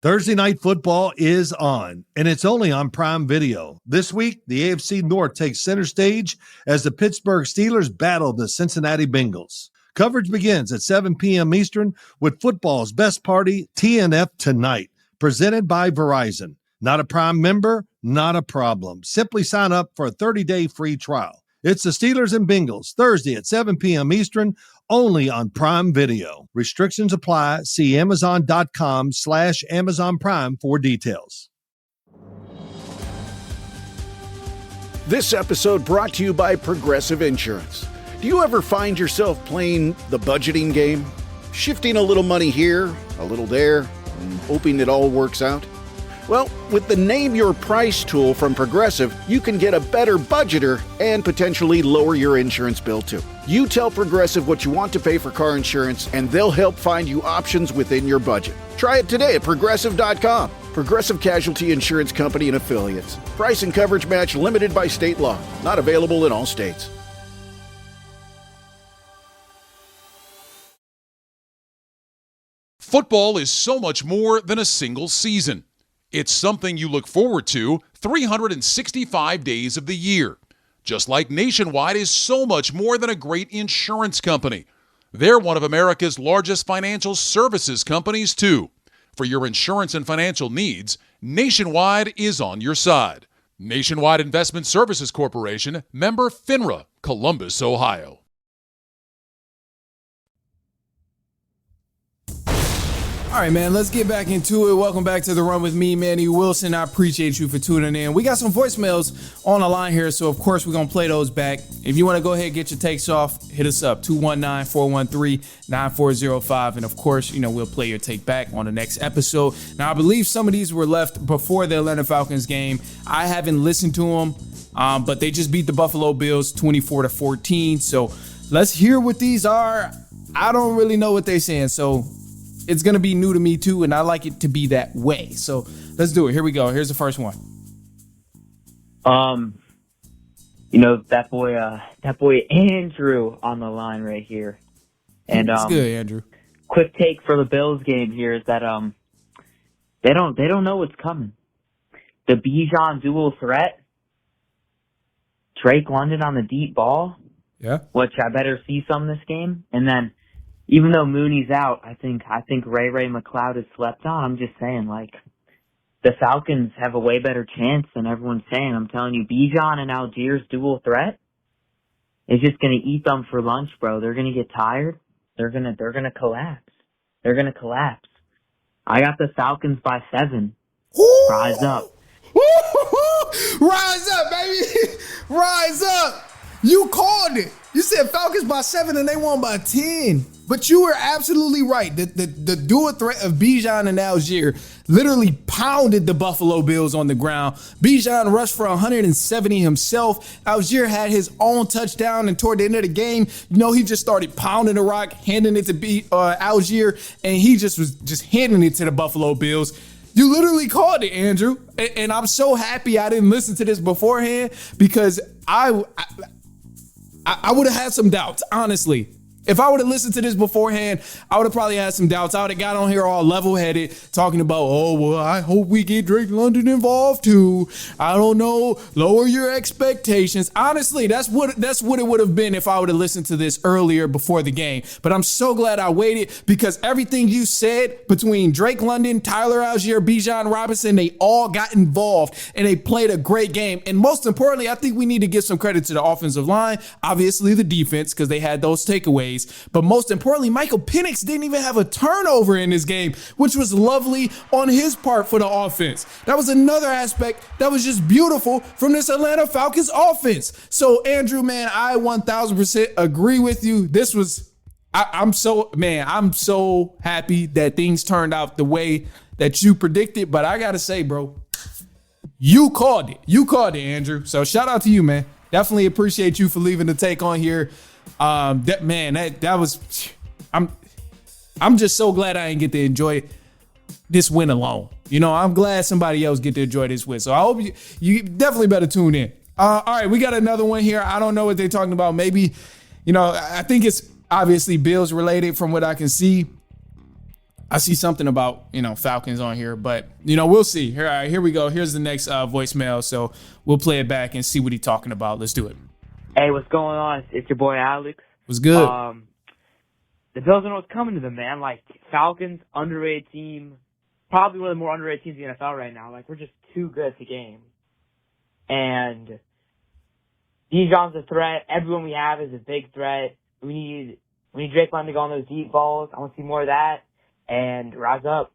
Thursday Night Football is on, and it's only on Prime Video. This week, the AFC North takes center stage as the Pittsburgh Steelers battle the Cincinnati Bengals. Coverage begins at 7 p.m. Eastern with football's best party, TNF Tonight, presented by Verizon. Not a Prime member? Not a problem. Simply sign up for a 30-day free trial. It's the Steelers and Bengals, Thursday at 7 p.m. Eastern, only on Prime Video. Restrictions apply. See Amazon.com/Amazon Prime for details. This episode brought to you by Progressive Insurance. Do you ever find yourself playing the budgeting game? Shifting a little money here, a little there, and hoping it all works out? Well, with the Name Your Price tool from Progressive, you can get a better budgeter and potentially lower your insurance bill too. You tell Progressive what you want to pay for car insurance, and they'll help find you options within your budget. Try it today at Progressive.com. Progressive Casualty Insurance Company and Affiliates. Price and coverage match limited by state law. Not available in all states. Football is so much more than a single season. It's something you look forward to 365 days of the year. Just like Nationwide is so much more than a great insurance company. They're one of America's largest financial services companies, too. For your insurance and financial needs, Nationwide is on your side. Nationwide Investment Services Corporation, member FINRA, Columbus, Ohio. All right, man, let's get back into it. Welcome back to The Run with me, Manny Wilson. I appreciate you for tuning in. We got some voicemails on the line here, so of course we're going to play those back. If you want to go ahead and get your takes off, hit us up, 219-413-9405. And of course, we'll play your take back on the next episode. Now, I believe some of these were left before the Atlanta Falcons game. I haven't listened to them, but they just beat the Buffalo Bills 24-14. So let's hear what these are. I don't really know what they're saying, so it's going to be new to me too, and I like it to be that way. So let's do it. Here we go. Here's the first one. That boy Andrew on the line right here. And it's good, Andrew. Quick take for the Bills game here is that they don't know what's coming. The Bijan dual threat, Drake London on the deep ball. Yeah. Which I better see some this game. And then even though Mooney's out, I think Ray McLeod is slept on. I'm just saying, the Falcons have a way better chance than everyone's saying. I'm telling you, Bijan and Algiers dual threat is just going to eat them for lunch, bro. They're going to get tired. They're going to collapse. They're going to collapse. I got the Falcons by 7. Ooh. Rise up. Rise up, baby. Rise up. You called it. You said Falcons by 7 and they won by 10. But you were absolutely right. The dual threat of Bijan and Algier literally pounded the Buffalo Bills on the ground. Bijan rushed for 170 himself. Algier had his own touchdown, and toward the end of the game, he just started pounding the rock, handing it to Algier, and he just was just handing it to the Buffalo Bills. You literally called it, Andrew. And I'm so happy I didn't listen to this beforehand, because I would have had some doubts, honestly. If I would have listened to this beforehand, I would have probably had some doubts. I would have got on here all level-headed, talking about, I hope we get Drake London involved too. I don't know, lower your expectations. Honestly, that's what it would have been if I would have listened to this earlier before the game. But I'm so glad I waited, because everything you said between Drake London, Tyler Algier, Bijan Robinson, they all got involved and they played a great game. And most importantly, I think we need to give some credit to the offensive line, obviously the defense, because they had those takeaways. But most importantly, Michael Penix didn't even have a turnover in this game, which was lovely on his part for the offense. That was another aspect that was just beautiful from this Atlanta Falcons offense. So, Andrew, man, I 1000% agree with you. This was, I'm so happy that things turned out the way that you predicted. But I got to say, bro, you called it. You called it, Andrew. So shout out to you, man. Definitely appreciate you for leaving the take on here. I'm just so glad I didn't get to enjoy this win alone. I'm glad somebody else get to enjoy this win. So I hope you definitely better tune in. All right, we got another one here. I don't know what they're talking about. Maybe, I think it's obviously Bills related from what I can see. I see something about, Falcons on here, but, we'll see. All right, here we go. Here's the next voicemail. So we'll play it back and see what he's talking about. Let's do it. Hey, what's going on? It's your boy Alex. What's good? The Bills don't know what's coming to them, man. Like, Falcons, underrated team, probably one of the more underrated teams in the NFL right now. Like, we're just too good at the game. And Bijan's a threat. Everyone we have is a big threat. We need Drake London to go on those deep balls. I want to see more of that. And rise up.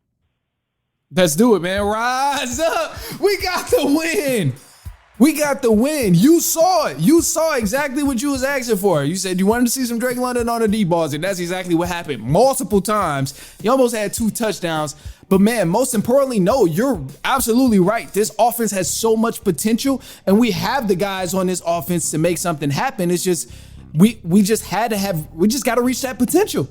Let's do it, man. Rise up. We got the win. We got the win. You saw it. You saw exactly what you was asking for. You said you wanted to see some Drake London on the deep balls, and that's exactly what happened multiple times. He almost had 2 touchdowns. But, man, most importantly, no, you're absolutely right. This offense has so much potential, and we have the guys on this offense to make something happen. It's just we just got to reach that potential.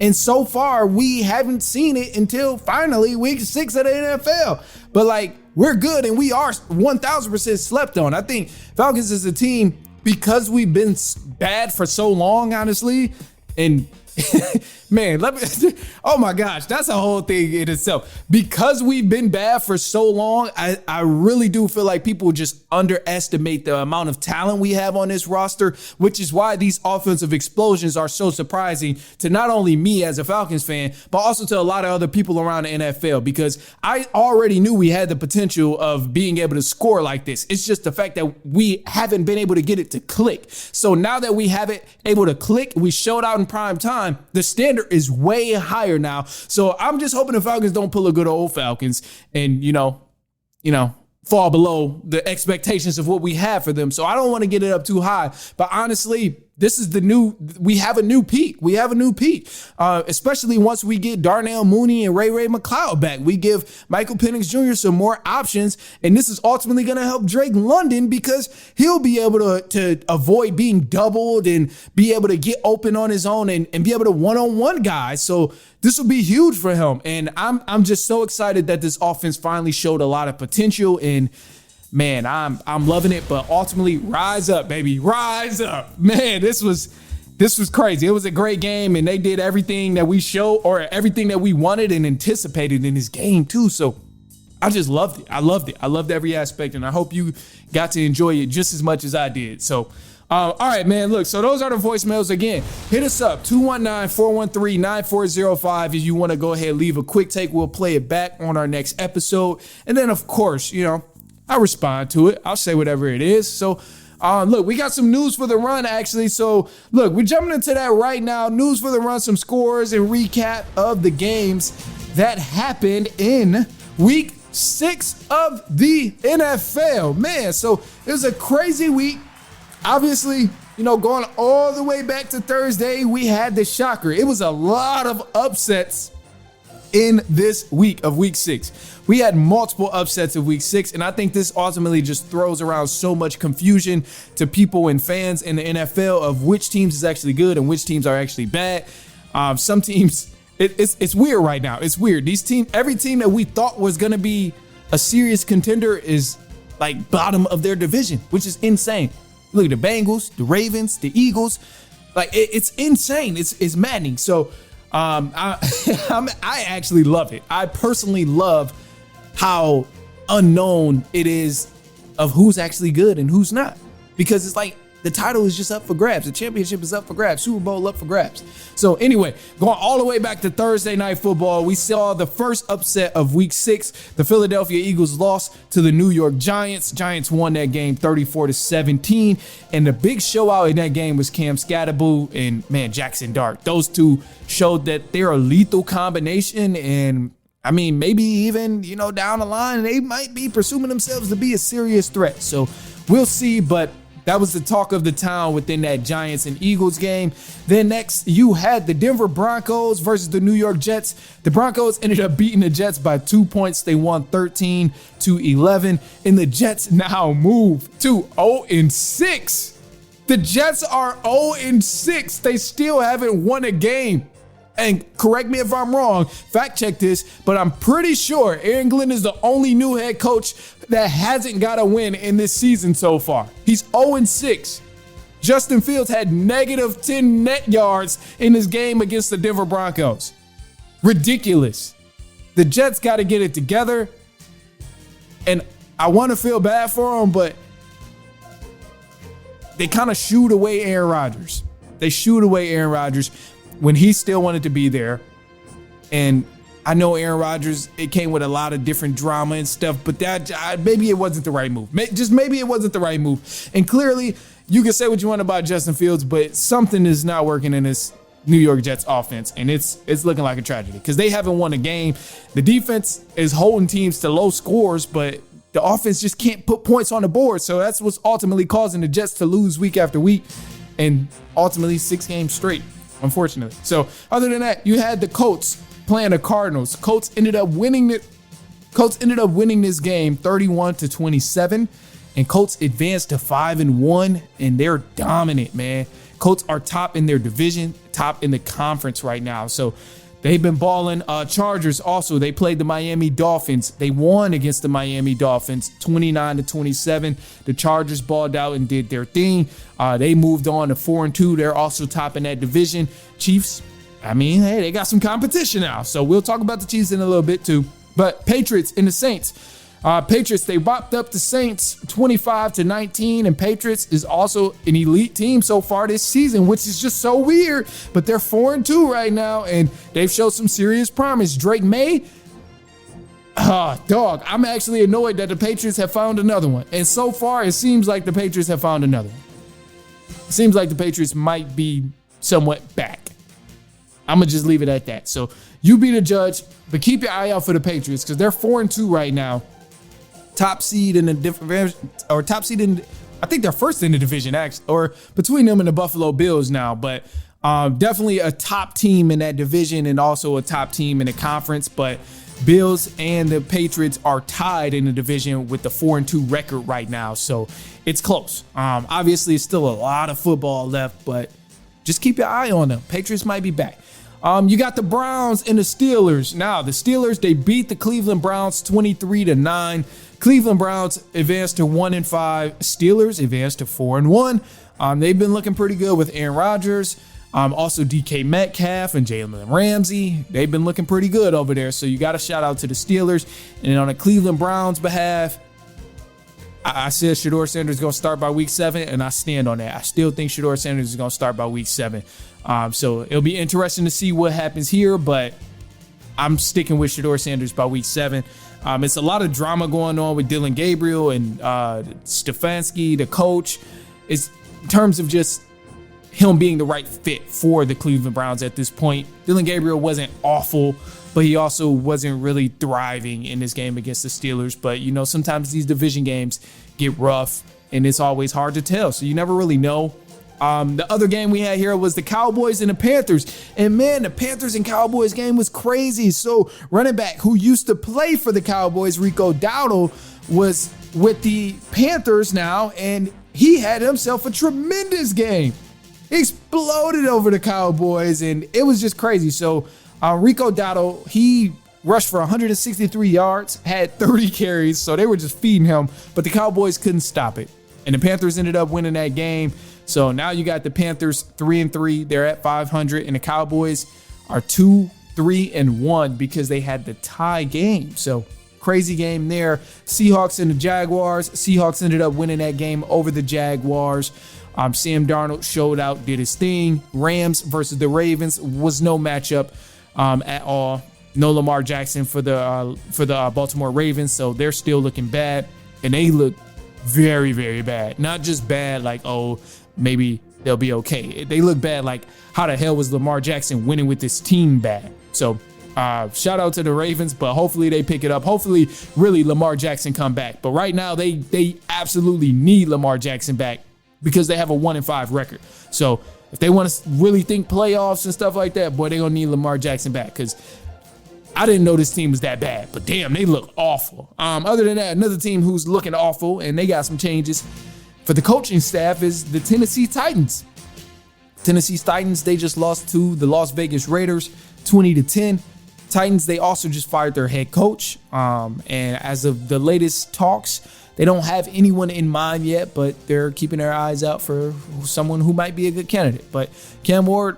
And so far, we haven't seen it until finally week 6 of the NFL. But, like, we're good, and we are 1,000% slept on. I think Falcons is a team, because we've been bad for so long, honestly, and man, oh my gosh, that's a whole thing in itself. Because we've been bad for so long, I really do feel like people just underestimate the amount of talent we have on this roster, which is why these offensive explosions are so surprising to not only me as a Falcons fan, but also to a lot of other people around the NFL, because I already knew we had the potential of being able to score like this. It's just the fact that we haven't been able to get it to click. So now that we have it able to click, we showed out in prime time, the standard is way higher now. So I'm just hoping the Falcons don't pull a good old Falcons and, fall below the expectations of what we have for them. So I don't want to get it up too high. But honestly, this is we have a new peak. We have a new peak, especially once we get Darnell Mooney and Ray McCloud back. We give Michael Penix Jr. some more options, and this is ultimately going to help Drake London because he'll be able to avoid being doubled and be able to get open on his own and be able to one-on-one guys. So this will be huge for him, and I'm just so excited that this offense finally showed a lot of potential. And man, I'm loving it, but ultimately, rise up, baby, rise up, man. This was crazy. It was a great game, and they did everything that we showed or everything that we wanted and anticipated in this game too. So I just loved it. I loved it. I loved every aspect, and I hope you got to enjoy it just as much as I did. So. All right, man, look, so those are the voicemails. Again, hit us up, 219-413-9405 if you want to go ahead and leave a quick take. We'll play it back on our next episode. And then, of course, I respond to it. I'll say whatever it is. So, look, we got some news for the run, actually. So, look, we're jumping into that right now. News for the run, some scores and recap of the games that happened in week 6 of the NFL. Man, so it was a crazy week. Obviously, going all the way back to Thursday, we had the shocker. It was a lot of upsets in this week of week 6. We had multiple upsets of week 6, and I think this ultimately just throws around so much confusion to people and fans in the NFL of which teams is actually good and which teams are actually bad. Some teams, it's weird right now. It's weird. Every team that we thought was going to be a serious contender is like bottom of their division, which is insane. Look at the Bengals, the Ravens, the Eagles. Like it's insane. It's maddening. So I actually love it. I personally love how unknown it is of who's actually good and who's not, because it's like the title is just up for grabs. The championship is up for grabs. Super Bowl up for grabs. So anyway, going all the way back to Thursday Night Football, we saw the first upset of week 6. The Philadelphia Eagles lost to the New York Giants. Giants won that game 34-17. And the big show out in that game was Cam Scatterboo and, man, Jackson Dart. Those two showed that they're a lethal combination. And I mean, maybe even, down the line, they might be pursuing themselves to be a serious threat. So we'll see, but that was the talk of the town within that Giants and Eagles game. Then next, you had the Denver Broncos versus the New York Jets. The Broncos ended up beating the Jets by 2 points. They won 13-11, and the Jets now move to 0-6. The Jets are 0-6. They still haven't won a game. And correct me if I'm wrong, fact check this, but I'm pretty sure Aaron Glenn is the only new head coach that hasn't got a win in this season so far. He's 0-6. Justin Fields had -10 net yards in his game against the Denver Broncos. Ridiculous. The Jets got to get it together. And I want to feel bad for them, but they kind of shooed away Aaron Rodgers. They shooed away Aaron Rodgers when he still wanted to be there. And I know Aaron Rodgers, it came with a lot of different drama and stuff, but that maybe it wasn't the right move. Just maybe it wasn't the right move. And clearly, you can say what you want about Justin Fields, but something is not working in this New York Jets offense, and it's looking like a tragedy because they haven't won a game. The defense is holding teams to low scores, but the offense just can't put points on the board. So that's what's ultimately causing the Jets to lose week after week and ultimately 6 games straight, unfortunately. So other than that, you had the Colts playing the Cardinals. Colts ended up winning this game 31-27, and Colts advanced to 5-1, and they're dominant, man. Colts are top in their division, top in the conference right now. So they've been balling. Chargers also, they played the Miami Dolphins. They won against the Miami Dolphins 29-27. The Chargers balled out and did their thing. They moved on to 4-2. They're also top in that division. Chiefs, I mean, hey, they got some competition now. So we'll talk about the Chiefs in a little bit too. But Patriots and the Saints. Patriots, they whopped up the Saints 25-19, and Patriots is also an elite team so far this season, which is just so weird. But they're 4-2 right now, and they've showed some serious promise. Drake May, dog, I'm actually annoyed that the Patriots have found another one. And so far, it seems like the Patriots have found another one. It seems like the Patriots might be somewhat back. I'm going to just leave it at that. So you be the judge, but keep your eye out for the Patriots because they're 4-2 right now. Top seed in the different, or top seed in, I think they're first in the division, actually, or between them and the Buffalo Bills now. But definitely a top team in that division and also a top team in the conference. But Bills and the Patriots are tied in the division with the 4-2 record right now. So it's close. Obviously, it's still a lot of football left, but just keep your eye on them. Patriots might be back. You got the Browns and the Steelers. Now, the Steelers, they beat the Cleveland Browns 23-9. Cleveland Browns advanced to 1-5. Steelers advanced to 4-1. They've been looking pretty good with Aaron Rodgers. Also DK Metcalf and Jalen Ramsey. They've been looking pretty good over there. So you got to shout out to the Steelers. And on the Cleveland Browns behalf, I said Shedeur Sanders is going to start by week 7, and I stand on that. I still think Shedeur Sanders is going to start by week 7. So it'll be interesting to see what happens here, but I'm sticking with Shedeur Sanders by week 7. It's a lot of drama going on with Dylan Gabriel and Stefanski, the coach. It's in terms of just him being the right fit for the Cleveland Browns at this point. Dylan Gabriel wasn't awful, but he also wasn't really thriving in this game against the Steelers. But, you know, sometimes these division games get rough, and it's always hard to tell. So you never really know. The other game we had here was the Cowboys and the Panthers. And, man, the Panthers and Cowboys game was crazy. So running back who used to play for the Cowboys, Rico Dowdle, was with the Panthers now, and he had himself a tremendous game. He exploded over the Cowboys, and it was just crazy. So Rico Dowdle, he rushed for 163 yards, had 30 carries, so they were just feeding him, but the Cowboys couldn't stop it. And the Panthers ended up winning that game. So now you got the Panthers 3-3. They're at 500, and the Cowboys are 2-3-1 because they had the tie game. So crazy game there. Seahawks and the Jaguars. Seahawks ended up winning that game over the Jaguars. Sam Darnold showed out, did his thing. Rams versus the Ravens was no matchup at all. No Lamar Jackson for the Baltimore Ravens, so they're still looking bad, and they look very, very bad. Not just bad like, oh, maybe they'll be okay. They look bad like, how the hell was Lamar Jackson winning with this team bad? So shout out to the Ravens, but hopefully they pick it up. Hopefully, really, Lamar Jackson come back. But right now, they absolutely need Lamar Jackson back because they have a 1-5 record. So if they want to really think playoffs and stuff like that, boy, they're going to need Lamar Jackson back because I didn't know this team was that bad. But damn, they look awful. Other than that, another team who's looking awful, and they got some changes for the coaching staff, is the Tennessee Titans. Tennessee Titans, they just lost to the Las Vegas Raiders 20-10. Titans, they also just fired their head coach. And as of the latest talks, they don't have anyone in mind yet, but they're keeping their eyes out for someone who might be a good candidate. But Cam Ward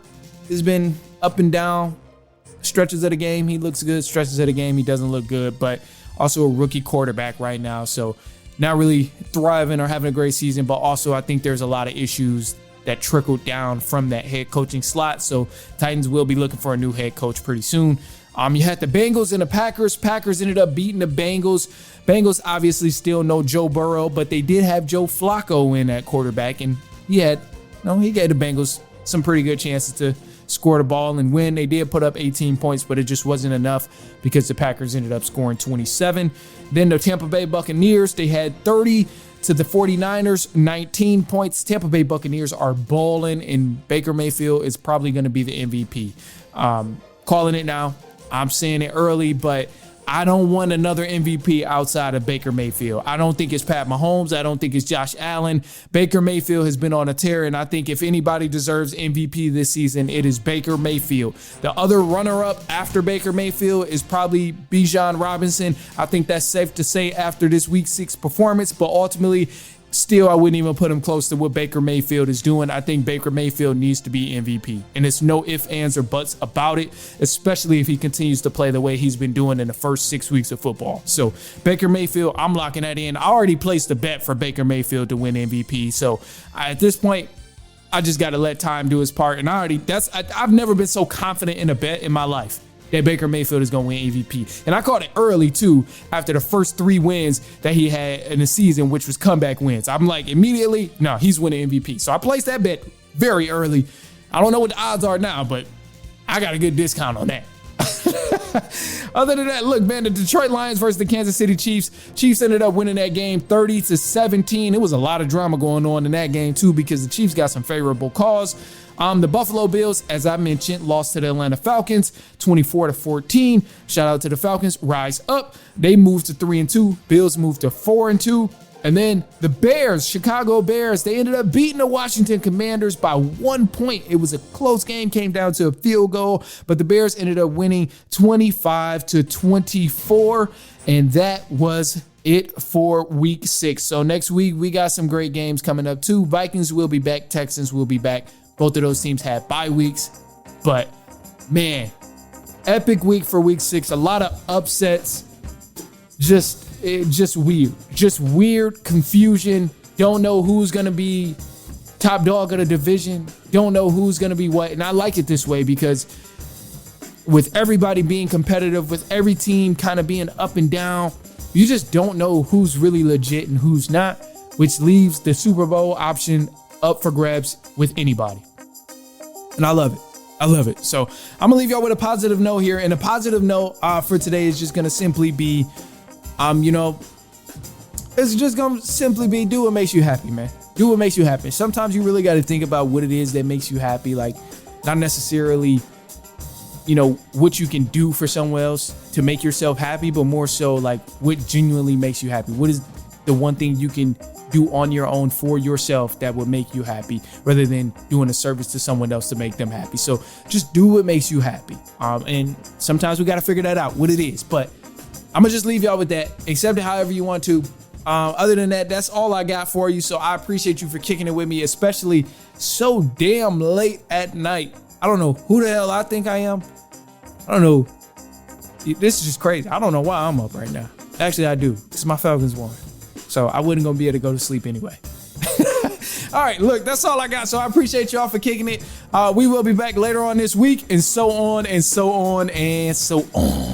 has been up and down Stretches of the game, he looks good. Stretches of the game, he doesn't look good. But also a rookie quarterback right now, so not really thriving or having a great season. But also, I think there's a lot of issues that trickled down from that head coaching slot. So Titans will be looking for a new head coach pretty soon. You had the Bengals and the Packers. Packers ended up beating the Bengals. Bengals obviously still no Joe Burrow, but they did have Joe Flacco in at quarterback, and he gave the Bengals some pretty good chances to score the ball and win. They did put up 18 points, but it just wasn't enough because the Packers ended up scoring 27. Then the Tampa Bay Buccaneers, they had 30 to the 49ers, 19 points. Tampa Bay Buccaneers are balling, and Baker Mayfield is probably going to be the MVP. Calling it now. I'm saying it early, but I don't want another MVP outside of Baker Mayfield. I don't think it's Pat Mahomes. I don't think it's Josh Allen. Baker Mayfield has been on a tear, and I think if anybody deserves MVP this season, it is Baker Mayfield. The other runner-up after Baker Mayfield is probably Bijan Robinson. I think that's safe to say after this Week 6 performance, but ultimately, still, I wouldn't even put him close to what Baker Mayfield is doing. I think Baker Mayfield needs to be MVP. And it's no ifs, ands, or buts about it, especially if he continues to play the way he's been doing in the first 6 weeks of football. So Baker Mayfield, I'm locking that in. I already placed a bet for Baker Mayfield to win MVP. So at this point, I just got to let time do his part. And I've never been so confident in a bet in my life that Baker Mayfield is going to win MVP. And I called it early, too, after the first 3 wins that he had in the season, which was comeback wins. I'm like, immediately, no, he's winning MVP. So I placed that bet very early. I don't know what the odds are now, but I got a good discount on that. Other than that, look, man, the Detroit Lions versus the Kansas City Chiefs. Chiefs ended up winning that game 30-17. It was a lot of drama going on in that game, too, because the Chiefs got some favorable calls. The Buffalo Bills, as I mentioned, lost to the Atlanta Falcons 24-14. Shout out to the Falcons. Rise up. They moved to 3-2. Bills moved to 4-2. And then the Bears, Chicago Bears, they ended up beating the Washington Commanders by 1 point. It was a close game, came down to a field goal, but the Bears ended up winning 25-24. And that was it for Week 6. So next week, we got some great games coming up too. Vikings will be back. Texans will be back. Both of those teams had bye weeks, but man, epic week for Week 6. A lot of upsets. Just weird confusion. Don't know who's going to be top dog of the division. Don't know who's going to be what. And I like it this way because with everybody being competitive, with every team kind of being up and down, you just don't know who's really legit and who's not, which leaves the Super Bowl option up for grabs with anybody. And I love it. I love it. So I'm going to leave y'all with a positive note here. And a positive note for today is just going to simply be, it's just going to simply be do what makes you happy, man. Do what makes you happy. Sometimes you really got to think about what it is that makes you happy. Like, not necessarily, what you can do for someone else to make yourself happy, but more so like what genuinely makes you happy. What is the one thing you can do on your own for yourself that would make you happy rather than doing a service to someone else to make them happy. So just do what makes you happy. And sometimes we got to figure that out, what it is. But I'm going to just leave y'all with that. Accept it however you want to. Other than that, that's all I got for you. So I appreciate you for kicking it with me, especially so damn late at night. I don't know who the hell I think I am. I don't know. This is just crazy. I don't know why I'm up right now. Actually, I do. Because my Falcons won. So I wasn't going to be able to go to sleep anyway. All right, look, that's all I got. So I appreciate y'all for kicking it. We will be back later on this week and so on and so on and so on.